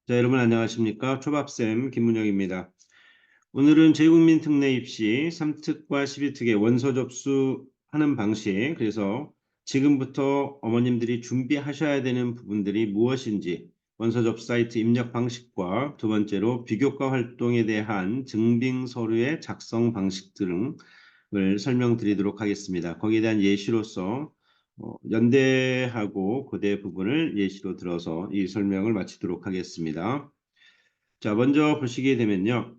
자, 여러분 안녕하십니까? 초밥쌤 김문영입니다. 오늘은 재국민 특례 입시 3특과 12특의 원서 접수하는 방식, 그래서 지금부터 어머님들이 준비하셔야 되는 부분들이 무엇인지, 원서 접수 사이트 입력 방식과 두 번째로 비교과 활동에 대한 증빙 서류의 작성 방식 등을 설명드리도록 하겠습니다. 거기에 대한 예시로서 연대하고 고대 부분을 예시로 들어서 이 설명을 마치도록 하겠습니다. 자, 먼저 보시게 되면요.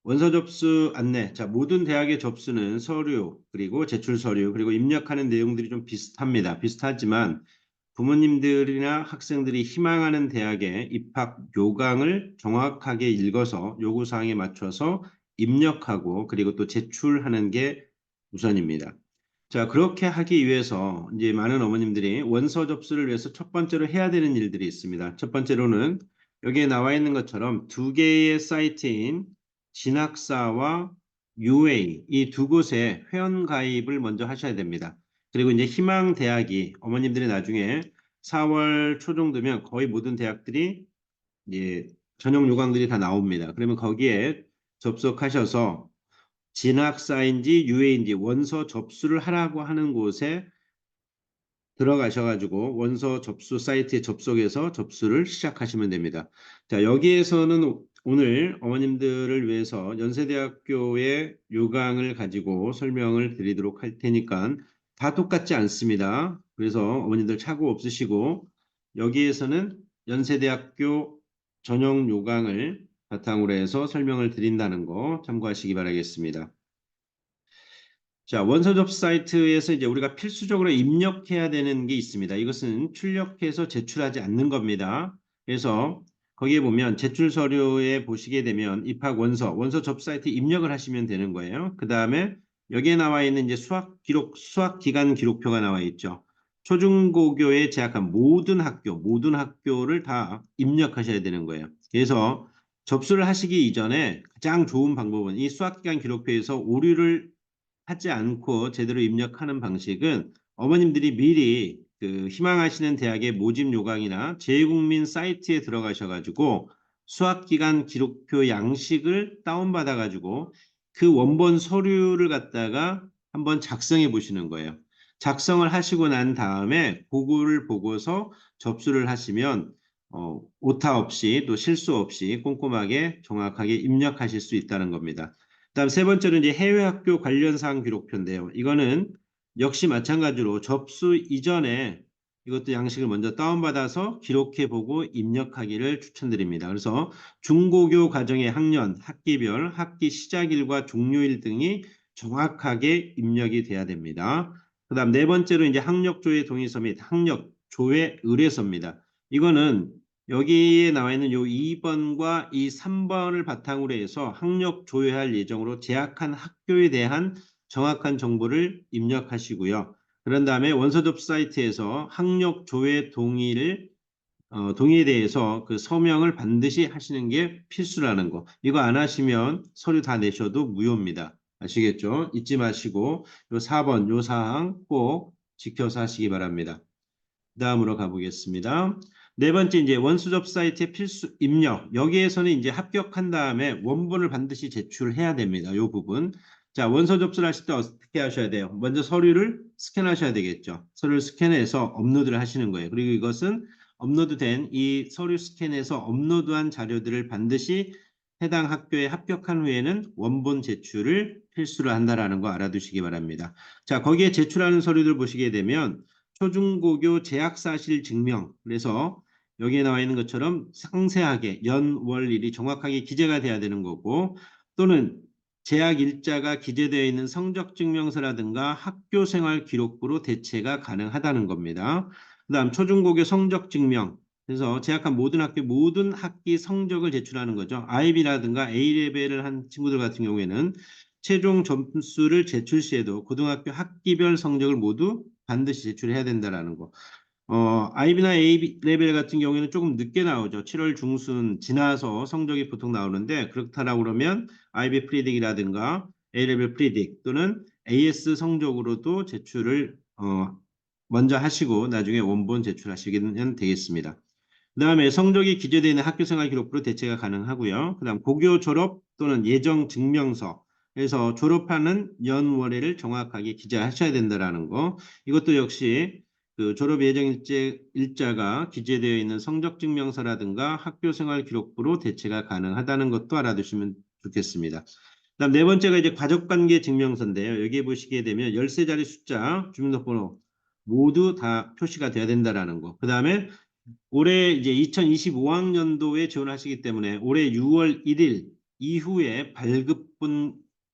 원서 접수 안내. 자, 모든 대학의 접수는 서류, 그리고 제출 서류, 그리고 입력하는 내용들이 좀 비슷합니다. 비슷하지만 부모님들이나 학생들이 희망하는 대학의 입학 요강을 정확하게 읽어서 요구사항에 맞춰서 입력하고 그리고 또 제출하는 게 우선입니다. 자, 그렇게 하기 위해서 이제 많은 어머님들이 원서 접수를 위해서 첫 번째로 해야 되는 일들이 있습니다. 첫 번째로는 여기에 나와 있는 것처럼 두 개의 사이트인 진학사와 UA 이 두 곳에 회원 가입을 먼저 하셔야 됩니다. 그리고 이제 희망 대학이 어머님들이 나중에 4월 초 정도면 거의 모든 대학들이 이제 전형 요강들이 다 나옵니다. 그러면 거기에 접속하셔서 진학사인지 UA인지 원서 접수를 하라고 하는 곳에 들어가셔가지고 원서 접수 사이트에 접속해서 접수를 시작하시면 됩니다. 자, 여기에서는 오늘 어머님들을 위해서 연세대학교의 요강을 가지고 설명을 드리도록 할 테니까 다 똑같지 않습니다. 그래서 어머님들 착오 없으시고 여기에서는 연세대학교 전용 요강을 바탕으로 해서 설명을 드린다는 거 참고하시기 바라겠습니다. 자, 원서 접수 사이트에서 이제 우리가 필수적으로 입력해야 되는 게 있습니다. 이것은 출력해서 제출하지 않는 겁니다. 그래서 거기에 보면 제출 서류에 보시게 되면 입학 원서, 원서 접수 사이트 입력을 하시면 되는 거예요. 그 다음에 여기에 나와 있는 이제 수학 기록, 수학 기간 기록표가 나와 있죠. 초중고교에 재학한 모든 학교를 다 입력하셔야 되는 거예요. 그래서 접수를 하시기 이전에 가장 좋은 방법은 이 수학 기간 기록표에서 오류를 하지 않고 제대로 입력하는 방식은 어머님들이 미리 그 희망하시는 대학의 모집 요강이나 재외국민 사이트에 들어가셔가지고 수학기간 기록표 양식을 다운받아가지고 그 원본 서류를 갖다가 한번 작성해 보시는 거예요. 작성을 하시고 난 다음에 그거를 보고서 접수를 하시면 오타 없이 또 실수 없이 꼼꼼하게 정확하게 입력하실 수 있다는 겁니다. 그다음 세 번째는 이제 해외 학교 관련 사항 기록표인데요. 이거는 역시 마찬가지로 접수 이전에 이것도 양식을 먼저 다운받아서 기록해보고 입력하기를 추천드립니다. 그래서 중고교 과정의 학년, 학기별, 학기 시작일과 종료일 등이 정확하게 입력이 돼야 됩니다. 그다음 네 번째로 이제 학력조회 동의서 및 학력조회 의뢰서입니다. 이거는 여기에 나와 있는 요 2번과 이 3번을 바탕으로 해서 학력 조회할 예정으로 재학한 학교에 대한 정확한 정보를 입력하시고요. 그런 다음에 원서 접수 사이트에서 학력 조회 동의에 대해서 그 서명을 반드시 하시는 게 필수라는 거. 이거 안 하시면 서류 다 내셔도 무효입니다. 아시겠죠? 잊지 마시고 요 4번 요 사항 꼭 지켜서 하시기 바랍니다. 다음으로 가보겠습니다. 네 번째 이제 원수접 사이트의 필수 입력. 여기에서는 이제 합격한 다음에 원본을 반드시 제출해야 됩니다. 이 부분. 자, 원서 접수를 하실 때 어떻게 하셔야 돼요? 먼저 서류를 스캔하셔야 되겠죠. 서류를 스캔해서 업로드를 하시는 거예요. 그리고 이것은 업로드된 이 서류 스캔해서 업로드한 자료들을 반드시 해당 학교에 합격한 후에는 원본 제출을 필수로 한다라는 거 알아두시기 바랍니다. 자, 거기에 제출하는 서류들 보시게 되면 초중고교 재학사실 증명. 그래서 여기에 나와 있는 것처럼 상세하게 연월일이 정확하게 기재가 돼야 되는 거고 또는 재학 일자가 기재되어 있는 성적증명서라든가 학교생활 기록부로 대체가 가능하다는 겁니다. 그 다음 초중고교 성적증명. 그래서 재학한 모든 학교 모든 학기 성적을 제출하는 거죠. IB라든가 A레벨을 한 친구들 같은 경우에는 최종 점수를 제출 시에도 고등학교 학기별 성적을 모두 반드시 제출해야 된다라는 거. IB나 A 레벨 같은 경우에는 조금 늦게 나오죠. 7월 중순 지나서 성적이 보통 나오는데 그렇다라고 그러면 IB 프리딕이라든가 A 레벨 프리딕 또는 AS 성적으로도 제출을 먼저 하시고 나중에 원본 제출하시면 되겠습니다. 그다음에 성적이 기재되어 있는 학교생활 기록부로 대체가 가능하고요. 그다음 고교 졸업 또는 예정 증명서 그래서 졸업하는 연월일을 정확하게 기재하셔야 된다라는 거. 이것도 역시 그 졸업 예정 일자가 기재되어 있는 성적 증명서라든가 학교생활 기록부로 대체가 가능하다는 것도 알아두시면 좋겠습니다. 그다음 네 번째가 이제 가족관계 증명서인데요. 여기에 보시게 되면 13자리 숫자 주민등록번호 모두 다 표시가 돼야 된다라는 거. 그다음에 올해 이제 2025학년도에 지원하시기 때문에 올해 6월 1일 이후에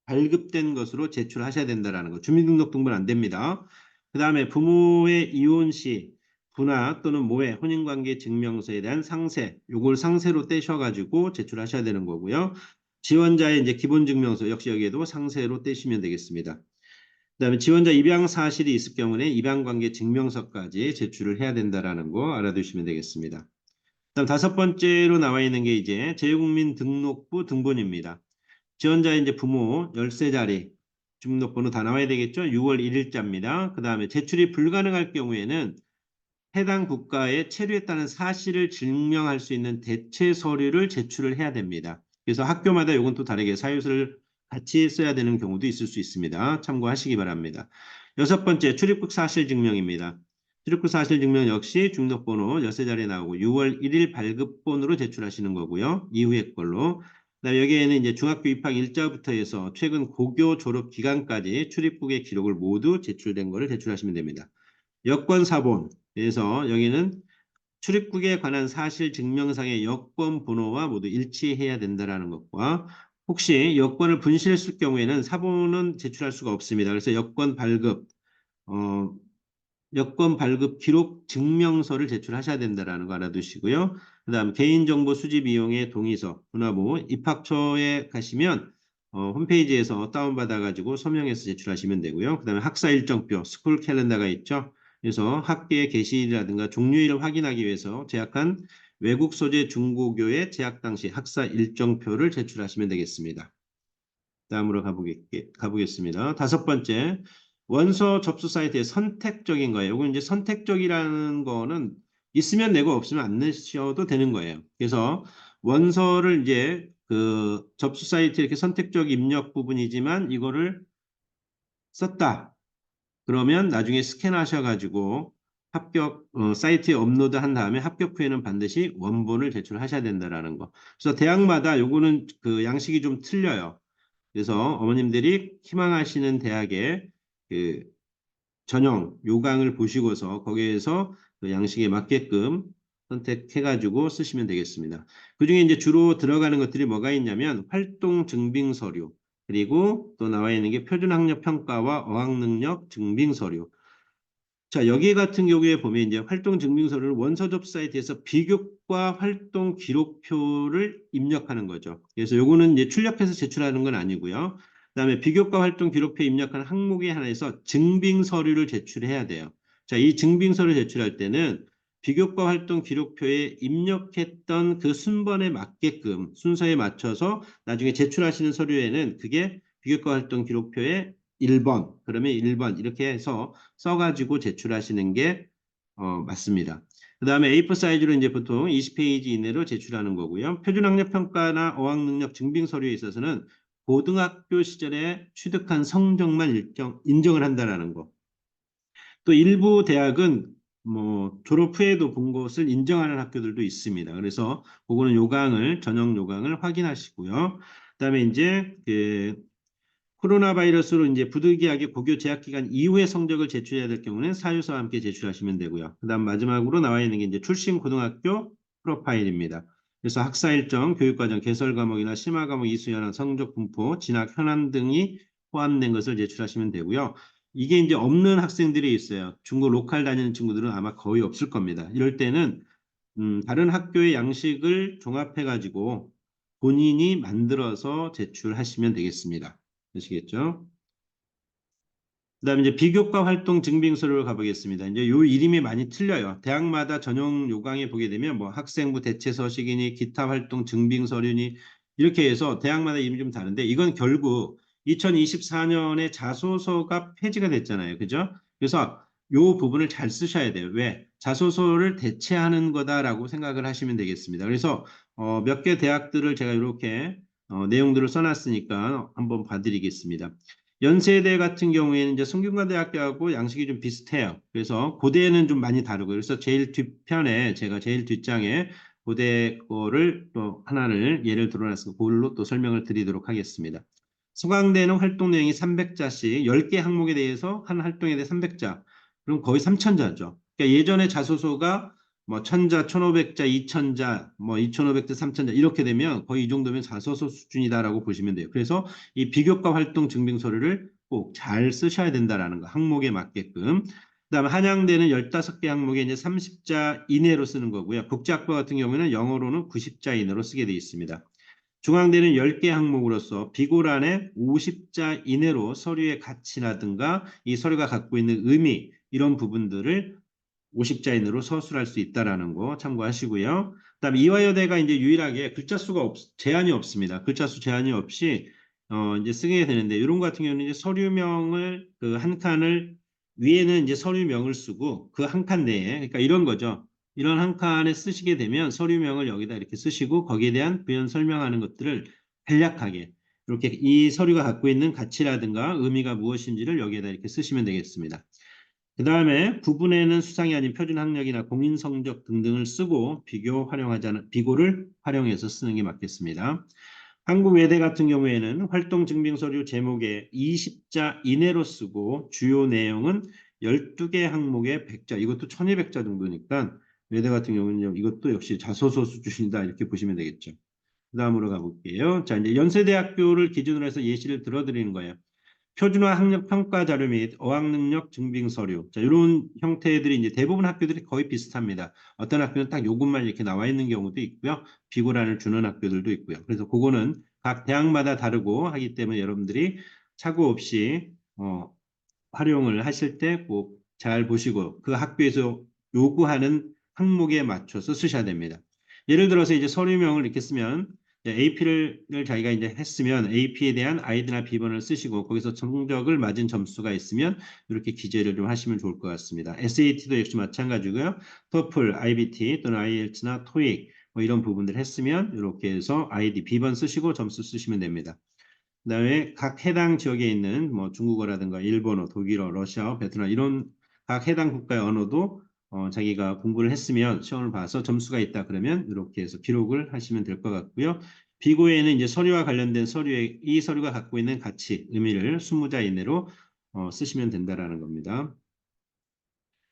발급된 것으로 제출하셔야 된다라는 거. 주민등록 등본 안 됩니다. 그다음에 부모의 이혼 시 분화 또는 모의 혼인관계 증명서에 대한 상세, 요걸 상세로 떼셔가지고 제출하셔야 되는 거고요. 지원자의 이제 기본증명서 역시 여기에도 상세로 떼시면 되겠습니다. 그다음에 지원자 입양 사실이 있을 경우에 입양관계 증명서까지 제출을 해야 된다라는 거 알아두시면 되겠습니다. 그다음 다섯 번째로 나와 있는 게 이제 재외국민등록부 등본입니다. 지원자의 이제 부모 13자리 주민등록번호 다 나와야 되겠죠? 6월 1일자입니다. 그다음에 제출이 불가능할 경우에는 해당 국가에 체류했다는 사실을 증명할 수 있는 대체 서류를 제출을 해야 됩니다. 그래서 학교마다 이건 또 다르게 사유서를 같이 써야 되는 경우도 있을 수 있습니다. 참고하시기 바랍니다. 여섯 번째, 출입국 사실 증명입니다. 출입국 사실 증명 역시 주민등록번호 13자리 나오고 6월 1일 발급본으로 제출하시는 거고요. 이후의 걸로. 여기에는 이제 중학교 입학 일자부터 해서 최근 고교 졸업 기간까지 출입국의 기록을 모두 제출된 거를 제출하시면 됩니다. 여권 사본. 그래서 여기는 출입국에 관한 사실 증명상의 여권 번호와 모두 일치해야 된다라는 것과 혹시 여권을 분실했을 경우에는 사본은 제출할 수가 없습니다. 그래서 여권 발급 기록 증명서를 제출하셔야 된다라는 거 알아두시고요. 그다음 개인정보 수집 이용의 동의서, 분화보, 입학처에 가시면 홈페이지에서 다운받아가지고 서명해서 제출하시면 되고요. 그다음에 학사 일정표, 스쿨 캘린더가 있죠. 그래서 학기의 개시일이라든가 종료일을 확인하기 위해서 제약한 외국 소재 중고교의 재학 당시 학사 일정표를 제출하시면 되겠습니다. 다음으로 가보겠습니다. 다섯 번째, 원서 접수 사이트의 선택적인 거예요. 이건 이제 선택적이라는 거는 있으면 내고 없으면 안 내셔도 되는 거예요. 그래서 원서를 이제 그 접수 사이트 이렇게 선택적 입력 부분이지만 이거를 썼다. 그러면 나중에 스캔하셔가지고 사이트에 업로드한 다음에 합격 후에는 반드시 원본을 제출하셔야 된다라는 거. 그래서 대학마다 요거는 그 양식이 좀 틀려요. 그래서 어머님들이 희망하시는 대학의 그 전형 요강을 보시고서 거기에서 그 양식에 맞게끔 선택해가지고 쓰시면 되겠습니다. 그중에 이제 주로 들어가는 것들이 뭐가 있냐면 활동 증빙 서류 그리고 또 나와 있는 게 표준학력 평가와 어학능력 증빙 서류. 자, 여기 같은 경우에 보면 이제 활동 증빙서를 원서 접수 사이트에서 비교과 활동 기록표를 입력하는 거죠. 그래서 요거는 이제 출력해서 제출하는 건 아니고요. 그다음에 비교과 활동 기록표 입력하는 항목에 하나에서 증빙 서류를 제출해야 돼요. 자, 이 증빙 서류 제출할 때는 비교과 활동 기록표에 입력했던 그 순번에 맞게끔 순서에 맞춰서 나중에 제출하시는 서류에는 그게 비교과 활동 기록표에 1번, 그러면 1번 이렇게 해서 써가지고 제출하시는 게 맞습니다. 그 다음에 A4 사이즈로 이제 보통 20페이지 이내로 제출하는 거고요. 표준학력평가나 어학능력 증빙 서류에 있어서는 고등학교 시절에 취득한 성적만 인정을 한다라는 거. 또 일부 대학은 뭐 졸업 후에도 본 것을 인정하는 학교들도 있습니다. 그래서 그거는 전형 요강을 확인하시고요. 그다음에 이제 코로나 바이러스로 이제 부득이하게 고교 재학 기간 이후에 성적을 제출해야 될 경우는 사유서와 함께 제출하시면 되고요. 그다음 마지막으로 나와 있는 게 이제 출신 고등학교 프로파일입니다. 그래서 학사 일정, 교육과정, 개설 과목이나 심화 과목 이수 현황, 성적 분포, 진학 현황 등이 포함된 것을 제출하시면 되고요. 이게 이제 없는 학생들이 있어요. 중고 로컬 다니는 친구들은 아마 거의 없을 겁니다. 이럴 때는 다른 학교의 양식을 종합해가지고 본인이 만들어서 제출하시면 되겠습니다. 되시겠죠? 그다음에 이제 비교과 활동 증빙서류를 가보겠습니다. 이제 요 이름이 많이 틀려요. 대학마다 전용 요강에 보게 되면 뭐 학생부 대체 서식이니 기타 활동 증빙 서류니 이렇게 해서 대학마다 이름이 좀 다른데 이건 결국 2024년에 자소서가 폐지가 됐잖아요. 그죠? 그래서 요 부분을 잘 쓰셔야 돼요. 왜? 자소서를 대체하는 거다라고 생각을 하시면 되겠습니다. 그래서 몇 개 대학들을 제가 이렇게 내용들을 써놨으니까 한번 봐드리겠습니다. 연세대 같은 경우에는 이제 성균관대학교하고 양식이 좀 비슷해요. 그래서 고대는 좀 많이 다르고요. 그래서 제일 뒷편에 제가 제일 뒷장에 고대 거를 또 하나를 예를 들어놨으니까 그걸로 또 설명을 드리도록 하겠습니다. 서강대는 활동 내용이 300자씩 10개 항목에 대해서 한 활동에 대해 300자. 그럼 거의 3,000자죠. 그러니까 예전에 자소서가 뭐 1,000자, 1,500자, 2,000자, 뭐 2,500자, 3,000자 이렇게 되면 거의 이 정도면 자소서 수준이다라고 보시면 돼요. 그래서 이 비교과 활동 증빙 서류를 꼭 잘 쓰셔야 된다라는 거. 항목에 맞게끔. 그다음에 한양대는 15개 항목에 이제 30자 이내로 쓰는 거고요. 국제학부 같은 경우에는 영어로는 90자 이내로 쓰게 되어 있습니다. 중앙대는 10개 항목으로서 비고란에 50자 이내로 서류의 가치라든가 이 서류가 갖고 있는 의미 이런 부분들을 50자 이내로 서술할 수 있다라는 거 참고하시고요. 그다음에 이화여대가 이제 유일하게 글자 수가 제한이 없습니다. 글자 수 제한이 없이 이제 쓰게 되는데 이런 거 같은 경우는 이제 서류명을 그 한 칸을 위에는 이제 서류명을 쓰고 그 한 칸 내에 그러니까 이런 거죠. 이런 한 칸에 쓰시게 되면 서류명을 여기다 이렇게 쓰시고 거기에 대한 부연 설명하는 것들을 간략하게 이렇게 이 서류가 갖고 있는 가치라든가 의미가 무엇인지를 여기에다 이렇게 쓰시면 되겠습니다. 그 다음에 구분에는 수상이 아닌 표준 학력이나 공인 성적 등등을 쓰고 비고를 활용해서 쓰는 게 맞겠습니다. 한국 외대 같은 경우에는 활동 증빙 서류 제목에 20자 이내로 쓰고 주요 내용은 12개 항목에 100자, 이것도 1200자 정도니까 외대 같은 경우는 이것도 역시 자소서 수준이다 이렇게 보시면 되겠죠. 그 다음으로 가볼게요. 자, 이제 연세대학교를 기준으로 해서 예시를 들어드리는 거예요. 표준화 학력 평가 자료 및 어학 능력 증빙 서류. 자, 이런 형태들이 이제 대부분 학교들이 거의 비슷합니다. 어떤 학교는 딱 요것만 이렇게 나와 있는 경우도 있고요. 비고란을 주는 학교들도 있고요. 그래서 그거는 각 대학마다 다르고 하기 때문에 여러분들이 착오 없이 활용을 하실 때 꼭 잘 보시고 그 학교에서 요구하는 항목에 맞춰서 쓰셔야 됩니다. 예를 들어서 이제 서류명을 이렇게 쓰면 AP를 자기가 이제 했으면 AP에 대한 아이디나 비번을 쓰시고 거기서 성적을 맞은 점수가 있으면 이렇게 기재를 좀 하시면 좋을 것 같습니다. SAT도 역시 마찬가지고요. TOEFL, IBT 또는 IELTS나 TOEIC 뭐 이런 부분들 했으면 이렇게 해서 아이디 비번 쓰시고 점수 쓰시면 됩니다. 그다음에 각 해당 지역에 있는 뭐 중국어라든가 일본어, 독일어, 러시아어, 베트남 이런 각 해당 국가의 언어도 자기가 공부를 했으면 시험을 봐서 점수가 있다 그러면 이렇게 해서 기록을 하시면 될 것 같고요. 비고에는 이제 서류와 관련된 서류에 이 서류가 갖고 있는 가치, 의미를 20자 이내로 쓰시면 된다라는 겁니다.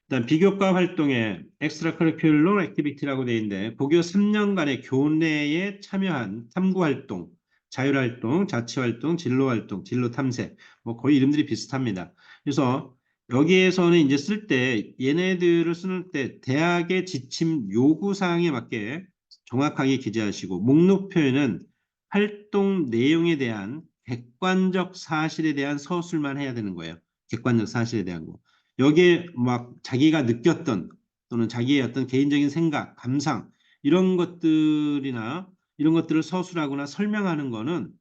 일단 비교과 활동에 엑스트라 커리큘러 액티비티라고 되어 있는데 고교 3년간의 교내에 참여한 탐구 활동, 자율 활동, 자치 활동, 진로 활동, 진로 탐색 뭐 거의 이름들이 비슷합니다. 그래서 여기에서는 이제 쓸 때 얘네들을 쓰는 때 대학의 지침 요구 사항에 맞게 정확하게 기재하시고 목록 표현은 활동 내용에 대한 객관적 사실에 대한 서술만 해야 되는 거예요. 객관적 사실에 대한 거. 여기에 막 자기가 느꼈던 또는 자기의 어떤 개인적인 생각, 감상 이런 것들이나 이런 것들을 서술하거나 설명하는 거는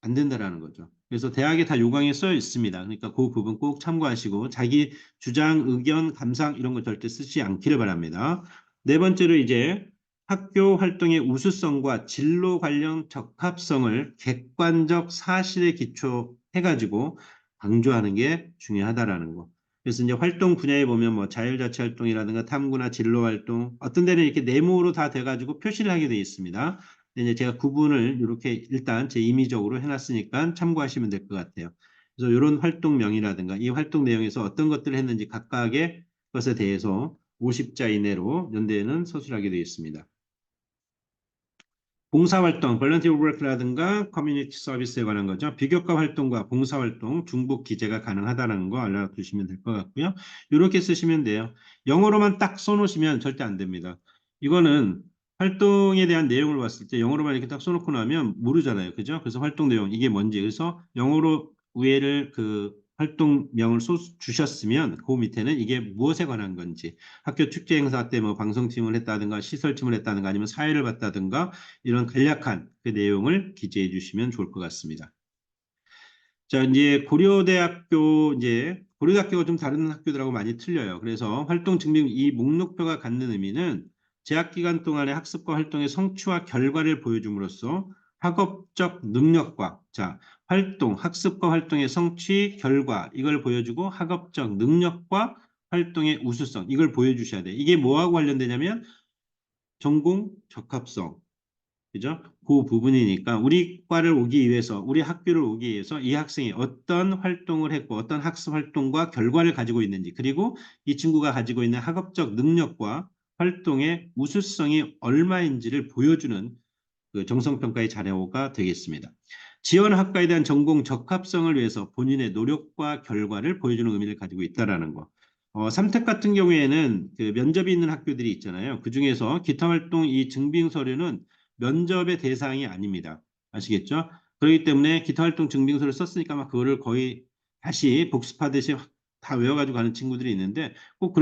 안 된다라는 거죠. 그래서 대학에 다 요강에 써 있습니다. 그러니까 그 부분 꼭 참고하시고 자기 주장, 의견, 감상 이런 거 절대 쓰지 않기를 바랍니다. 네 번째로 이제 학교 활동의 우수성과 진로 관련 적합성을 객관적 사실에 기초해가지고 강조하는 게 중요하다라는 거. 그래서 이제 활동 분야에 보면 뭐 자율자치 활동이라든가 탐구나 진로 활동 어떤 데는 이렇게 네모로 다 돼가지고 표시를 하게 되어 있습니다. 이제 제가 구분을 이렇게 일단 제 임의적으로 해놨으니까 참고하시면 될 것 같아요. 그래서 이런 활동명이라든가 이 활동 내용에서 어떤 것들을 했는지 각각의 것에 대해서 50자 이내로 연대에는 서술하게 되어 있습니다. 봉사활동, 볼런티어 워크라든가 커뮤니티 서비스에 관한 거죠. 비교과 활동과 봉사활동 중복 기재가 가능하다는 거 알아두시면 될 것 같고요. 이렇게 쓰시면 돼요. 영어로만 딱 써놓으시면 절대 안 됩니다. 이거는 활동에 대한 내용을 봤을 때 영어로만 이렇게 딱 써놓고 나면 모르잖아요. 그죠? 그래서 활동 내용 이게 뭔지 그래서 영어로 우회를 그 활동명을 주셨으면 그 밑에는 이게 무엇에 관한 건지 학교 축제 행사 때 뭐 방송팀을 했다든가 시설팀을 했다든가 아니면 사회를 봤다든가 이런 간략한 그 내용을 기재해 주시면 좋을 것 같습니다. 자, 이제 고려대학교 이제 고려대학교가 좀 다른 학교들하고 많이 틀려요. 그래서 활동 증빙 이 목록표가 갖는 의미는 재학 기간 동안의 학습과 활동의 성취와 결과를 보여줌으로써 학업적 능력과 자 활동, 학습과 활동의 성취, 결과 이걸 보여주고 학업적 능력과 활동의 우수성 이걸 보여주셔야 돼요. 이게 뭐하고 관련되냐면 전공 적합성 그죠? 그 부분이니까 우리 과를 오기 위해서, 우리 학교를 오기 위해서 이 학생이 어떤 활동을 했고 어떤 학습 활동과 결과를 가지고 있는지 그리고 이 친구가 가지고 있는 학업적 능력과 활동의 우수성이 얼마인지를 보여주는 그 정성평가의 자료가 되겠습니다. 지원 학과에 대한 전공 적합성을 위해서 본인의 노력과 결과를 보여주는 의미를 가지고 있다는 거. 삼택 같은 경우에는 그 면접이 있는 학교들이 있잖아요. 그중에서 기타 활동 이 증빙 서류는 면접의 대상이 아닙니다. 아시겠죠? 그렇기 때문에 기타 활동 증빙서를 썼으니까 막 그거를 거의 다시 복습하듯이 다 외워가지고 가는 친구들이 있는데 꼭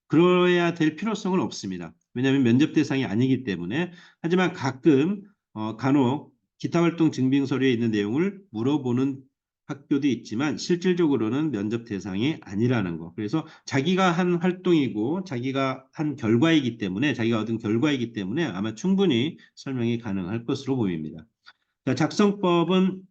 그러야 될 필요성은 없습니다. 왜냐하면 면접 대상이 아니기 때문에 하지만 가끔 간혹 기타 활동 증빙 서류에 있는 내용을 물어보는 학교도 있지만 실질적으로는 면접 대상이 아니라는 거. 그래서 자기가 한 활동이고 자기가 한 결과이기 때문에 자기가 얻은 결과이기 때문에 아마 충분히 설명이 가능할 것으로 보입니다. 자, 작성법은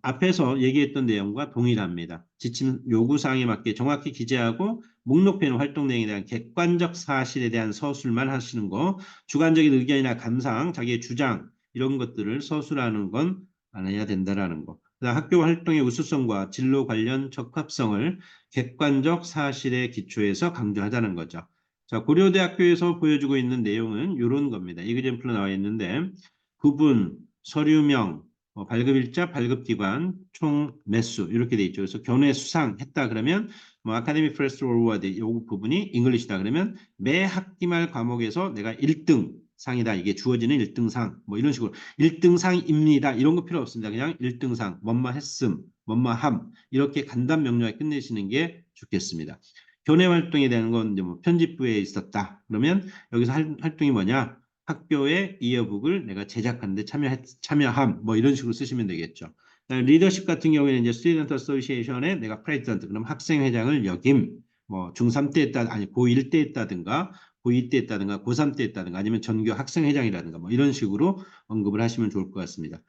앞에서 얘기했던 내용과 동일합니다. 지침 요구사항에 맞게 정확히 기재하고 목록표는 활동 내용에 대한 객관적 사실에 대한 서술만 하시는 거, 주관적인 의견이나 감상, 자기의 주장 이런 것들을 서술하는 건 안 해야 된다라는 거. 그다음 학교 활동의 우수성과 진로 관련 적합성을 객관적 사실에 기초해서 강조하자는 거죠. 자, 고려대학교에서 보여주고 있는 내용은 이런 겁니다. 이그젠플로 나와 있는데 구분, 서류명, 발급일자, 발급기관, 총 매수 이렇게 돼 있죠. 그래서 교내 수상했다 그러면 뭐 아카데미 프레스 어워드 이 부분이 잉글리시다 그러면 매 학기 말 과목에서 내가 1등 상이다. 이게 주어지는 1등상 뭐 이런 식으로 1등상입니다. 이런 거 필요 없습니다. 그냥 1등상, 뭐뭐 했음, 뭐뭐 함 이렇게 간단 명료하게 끝내시는 게 좋겠습니다. 교내 활동에 대한 건 이제 뭐 편집부에 있었다. 그러면 여기서 활동이 뭐냐? 학교의 이어북을 내가 제작하는데 참여함 뭐 이런 식으로 쓰시면 되겠죠. 리더십 같은 경우에는 이제 스튜던트 어소시에이션에 내가 프레지던트 그럼 학생회장을 역임 뭐 중3 때 했다 아니 고1 때 했다든가 고2 때 했다든가 고3 때 했다든가 아니면 전교 학생회장이라든가 뭐 이런 식으로 언급을 하시면 좋을 것 같습니다.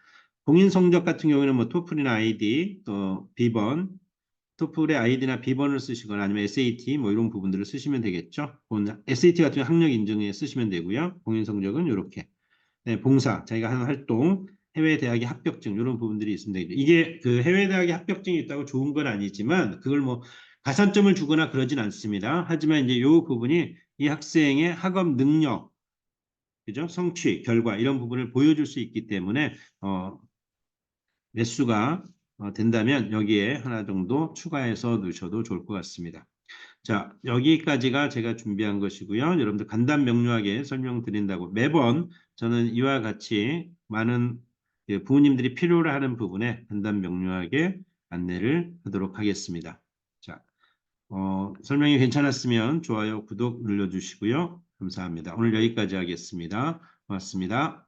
공인 성적 같은 경우에는 뭐 토플이나 아이디 또 비번 토플의 아이디나 비번을 쓰시거나 아니면 SAT 뭐 이런 부분들을 쓰시면 되겠죠. SAT 같은 경우 학력 인증에 쓰시면 되고요. 공인 성적은 이렇게. 네, 봉사, 자기가 하는 활동, 해외 대학의 합격증 이런 부분들이 있으면 되겠죠. 이게 그 해외 대학의 합격증이 있다고 좋은 건 아니지만 그걸 뭐 가산점을 주거나 그러진 않습니다. 하지만 이제 이 부분이 이 학생의 학업 능력, 그죠? 성취, 결과 이런 부분을 보여줄 수 있기 때문에 매수가 된다면 여기에 하나 정도 추가해서 넣으셔도 좋을 것 같습니다. 자, 여기까지가 제가 준비한 것이고요. 여러분들 간단 명료하게 설명드린다고 매번 저는 이와 같이 많은 부모님들이 필요로 하는 부분에 간단 명료하게 안내를 하도록 하겠습니다. 자, 설명이 괜찮았으면 좋아요, 구독 눌러주시고요. 감사합니다. 오늘 여기까지 하겠습니다. 고맙습니다.